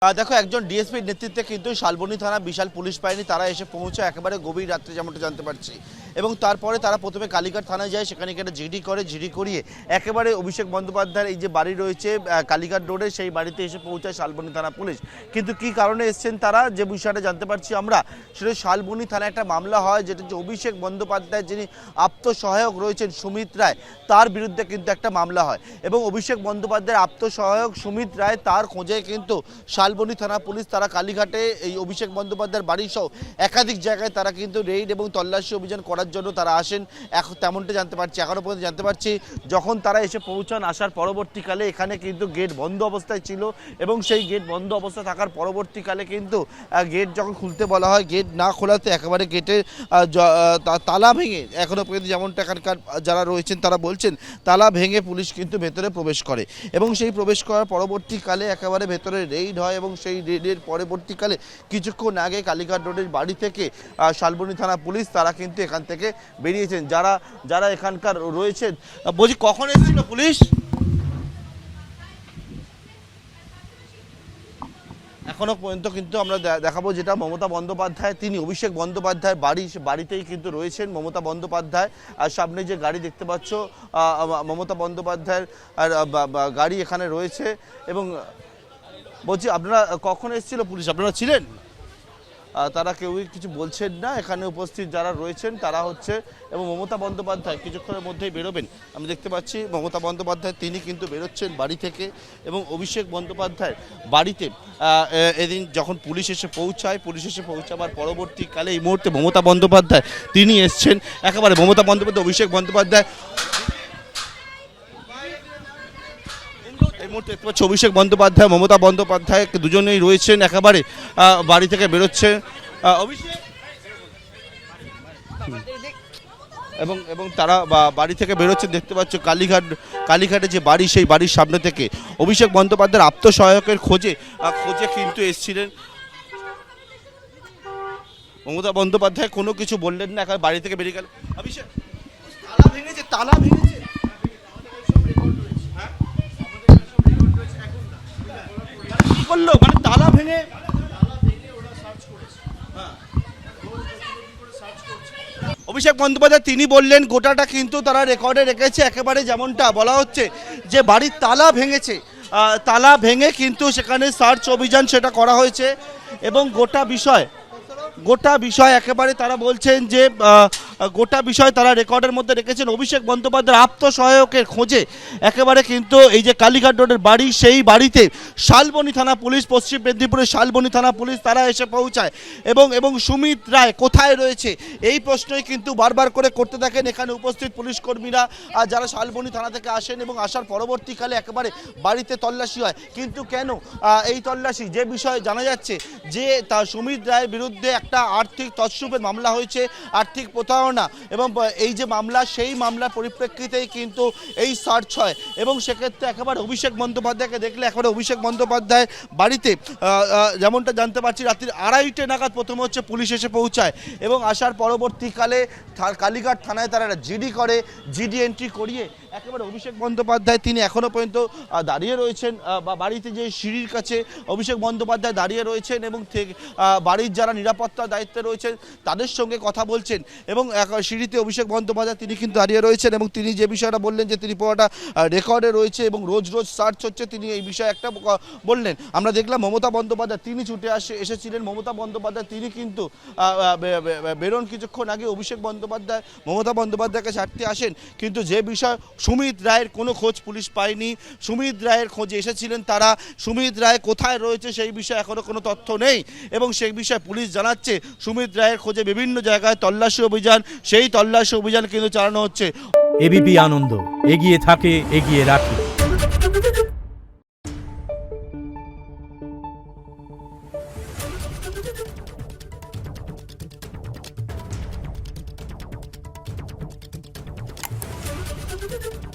দেখো একজন ডিএসপির নেতৃত্বে কিন্তু শালবনী থানা বিশাল পুলিশ বাহিনী তারা এসে পৌঁছায় একেবারে গভীর রাত্রে, যেমনটা জানতে পারছি। এবং তারপরে তারা প্রথমে কালীঘাট থানায় যায়, সেখানে একটা জিডি করে, জিডি করিয়ে একেবারে অভিষেক বন্দ্যোপাধ্যায়ের এই যে বাড়ি রয়েছে কালীঘাট রোডে, সেই বাড়িতে এসে পৌঁছায় শালবনী থানা পুলিশ। কিন্তু কি কারণে এসছেন তারা, যে বিষয়টা জানতে পারছি আমরা, সেটা শালবনী থানায় একটা মামলা হয়, যেটা যে অভিষেক বন্দ্যোপাধ্যায় যিনি আত্মসহায়ক রয়েছেন সুমিত রায়, তার বিরুদ্ধে কিন্তু একটা মামলা হয়। এবং অভিষেক বন্দ্যোপাধ্যায়ের আত্মসহায়ক সুমিত রায়, তার খোঁজে কিন্তু শালবনী থানা পুলিশ তারা কালীঘাটে এই অভিষেক বন্দ্যোপাধ্যায়ের বাড়ি সহ একাধিক জায়গায় তারা কিন্তু রেইড এবং তল্লাশি অভিযান করার জন্য তারা আসেন। এখন তেমনটা জানতে পারছি, এখনও পর্যন্ত জানতে পারছি যখন তারা এসে পৌঁছান, আসার পরবর্তীকালে এখানে কিন্তু গেট বন্ধ অবস্থায় ছিল। এবং সেই গেট বন্ধ অবস্থা থাকার পরবর্তীকালে কিন্তু গেট যখন খুলতে বলা হয়, গেট না খোলাতে একেবারে গেটের তালা ভেঙে, এখনও পর্যন্ত যেমনটা এখানকার যারা রয়েছেন তারা বলছেন, তালা ভেঙে পুলিশ কিন্তু ভেতরে প্রবেশ করে। এবং সেই প্রবেশ করার পরবর্তীকালে একেবারে ভেতরে রেইড হয়। এবং সেই রেডের পরবর্তীকালে কিছুক্ষণ আগে কালীঘাট রোডের বাড়ি থেকে শালবনী থানা পুলিশ তারা কিন্তু এখান থেকে বেরিয়েছেন। যারা যারা এখানকার রয়েছেন, বলছি কখন এসেছিল পুলিশ? এখনো পর্যন্ত কিন্তু আমরা দেখাবো যেটা মমতা বন্দ্যোপাধ্যায়, তিনি অভিষেক বন্দ্যোপাধ্যায়ের বাড়িতেই কিন্তু রয়েছেন। মমতা বন্দ্যোপাধ্যায় আর সামনে যে গাড়ি দেখতে পাচ্ছ, মমতা বন্দ্যোপাধ্যায়ের গাড়ি এখানে রয়েছে। এবং বলছি আপনারা কখন এসেছিল পুলিশ, আপনারা ছিলেন? তারা কেউই কিছু বলছেন না, এখানে উপস্থিত যারা রয়েছেন তারা হচ্ছে। এবং মমতা বন্দ্যোপাধ্যায় কিছুক্ষণের মধ্যেই বেরোবেন, আমি দেখতে পাচ্ছি মমতা বন্দ্যোপাধ্যায় তিনি কিন্তু বেরোচ্ছেন বাড়ি থেকে। এবং অভিষেক বন্দ্যোপাধ্যায় বাড়িতে এদিন যখন পুলিশ এসে পৌঁছাবার পরবর্তীকালে এই মুহূর্তে মমতা বন্দ্যোপাধ্যায় তিনি এসছেন। একেবারে মমতা বন্দ্যোপাধ্যায়, অভিষেক বন্দ্যোপাধ্যায় এই মুহূর্তে দেখতে পাচ্ছি, অভিষেক বন্দ্যোপাধ্যায় মমতা বন্দ্যোপাধ্যায় দুজনেই রয়েছেন, একেবারে বাড়ি থেকে বেরোচ্ছে অভিষেক। এবং তারা বাড়ি থেকে বেরোচ্ছেন, দেখতে পাচ্ছ কালীঘাটে যে বাড়ি, সেই বাড়ির সামনে থেকে অভিষেক বন্দ্যোপাধ্যায়ের আত্মসহায়কের খোঁজে কিন্তু এসেছিলেন। মমতা বন্দ্যোপাধ্যায় কোনো কিছু বললেন না, একেবারে বাড়ি থেকে বেরিয়ে গেল। অভিষেক, তালা ভেঙেছে করলো, মানে তালা ভেঙে অভিষেক বন্দ্যোপাধ্যায় তিনি বললেন গোটাটা কিন্তু তারা রেকর্ডে রেখেছে। একেবারে যেমনটা বলা হচ্ছে যে বাড়ির তালা ভেঙেছে, তালা ভেঙে কিন্তু সেখানে সার্চ অভিযান সেটা করা হয়েছে। এবং গোটা বিষয় একেবারে তারা বলছেন যে গোটা বিষয় তারা রেকর্ডের মধ্যে রেখেছেন। অভিষেক বন্দ্যোপাধ্যায়ের আত্মসহায়কের খোঁজে একেবারে কিন্তু এই যে কালীঘাট রোডের বাড়ি, সেই বাড়িতে শালবনী থানা পুলিশ, পশ্চিম মেদিনীপুরের শালবনী থানা পুলিশ তারা এসে পৌঁছায়। এবং সুমিত রায় কোথায় রয়েছে এই প্রশ্নই কিন্তু বারবার করে করতে থাকেন এখানে উপস্থিত পুলিশ কর্মীরা, যারা শালবনী থানা থেকে আসেন। এবং আসার পরবর্তীকালে একেবারে বাড়িতে তল্লাশি হয়। কিন্তু কেন এই তল্লাশি, যে বিষয়ে জানা যাচ্ছে যে তা সুমিত রায়ের বিরুদ্ধে একটা আর্থিক তছরূপের মামলা হয়েছে, আর্থিক প্রতারণা। এবং এই যে মামলা, সেই মামলার পরিপ্রেক্ষিতেই কিন্তু এই সার্চ হয়। এবং সেক্ষেত্রে একেবারে অভিষেক বন্দ্যোপাধ্যায়কে দেখলে একেবারে অভিষেক বন্দ্যোপাধ্যায় বাড়িতে যেমনটা জানতে পারছি রাত্রির 2:30 নাগাদ প্রথমে হচ্ছে পুলিশ এসে পৌঁছায়। এবং আসার পরবর্তীকালে কালীঘাট থানায় তারা জিডি করে, জিডি এন্ট্রি করিয়ে একেবারে অভিষেক বন্দ্যোপাধ্যায় তিনি এখনও পর্যন্ত দাঁড়িয়ে রয়েছেন বাড়িতে, যে সিঁড়ির কাছে অভিষেক বন্দ্যোপাধ্যায় দাঁড়িয়ে রয়েছেন। এবং বাড়ির যারা নিরাপত্তা দায়িত্বে রয়েছেন তাদের সঙ্গে কথা বলছেন। এবং সিঁড়িতে অভিষেক বন্দ্যোপাধ্যায় তিনি কিন্তু দাঁড়িয়ে রয়েছেন। এবং তিনি যে বিষয়টা বললেন যে তিনি পুরোটা রেকর্ডে রয়েছে এবং রোজ সার্চ হচ্ছে, তিনি এই বিষয়ে একটা বললেন। আমরা দেখলাম মমতা বন্দ্যোপাধ্যায় তিনি ছুটে এসেছিলেন। মমতা বন্দ্যোপাধ্যায় তিনি কিন্তু বেরোন কিছুক্ষণ আগে। অভিষেক বন্দ্যোপাধ্যায় মমতা বন্দ্যোপাধ্যায়কে ছাড়তে আসেন। কিন্তু যে বিষয়, সুমিত রায়ের কোনো খোঁজ পুলিশ পায়নি। সুমিত রায়ের খোঁজে এসেছিলেন তারা, সুমিত রায় কোথায় রয়েছে সেই বিষয়ে এখনও কোনো তথ্য নেই। এবং সেই বিষয়ে পুলিশ জানাচ্ছে সুমিত রায়ের খোঁজে বিভিন্ন জায়গায় তল্লাশি অভিযান, সেই তল্লাশি অভিযান কিন্তু চালানো হচ্ছে। এবিপি আনন্দ, এগিয়ে থাকে, এগিয়ে রাখে। Thank you.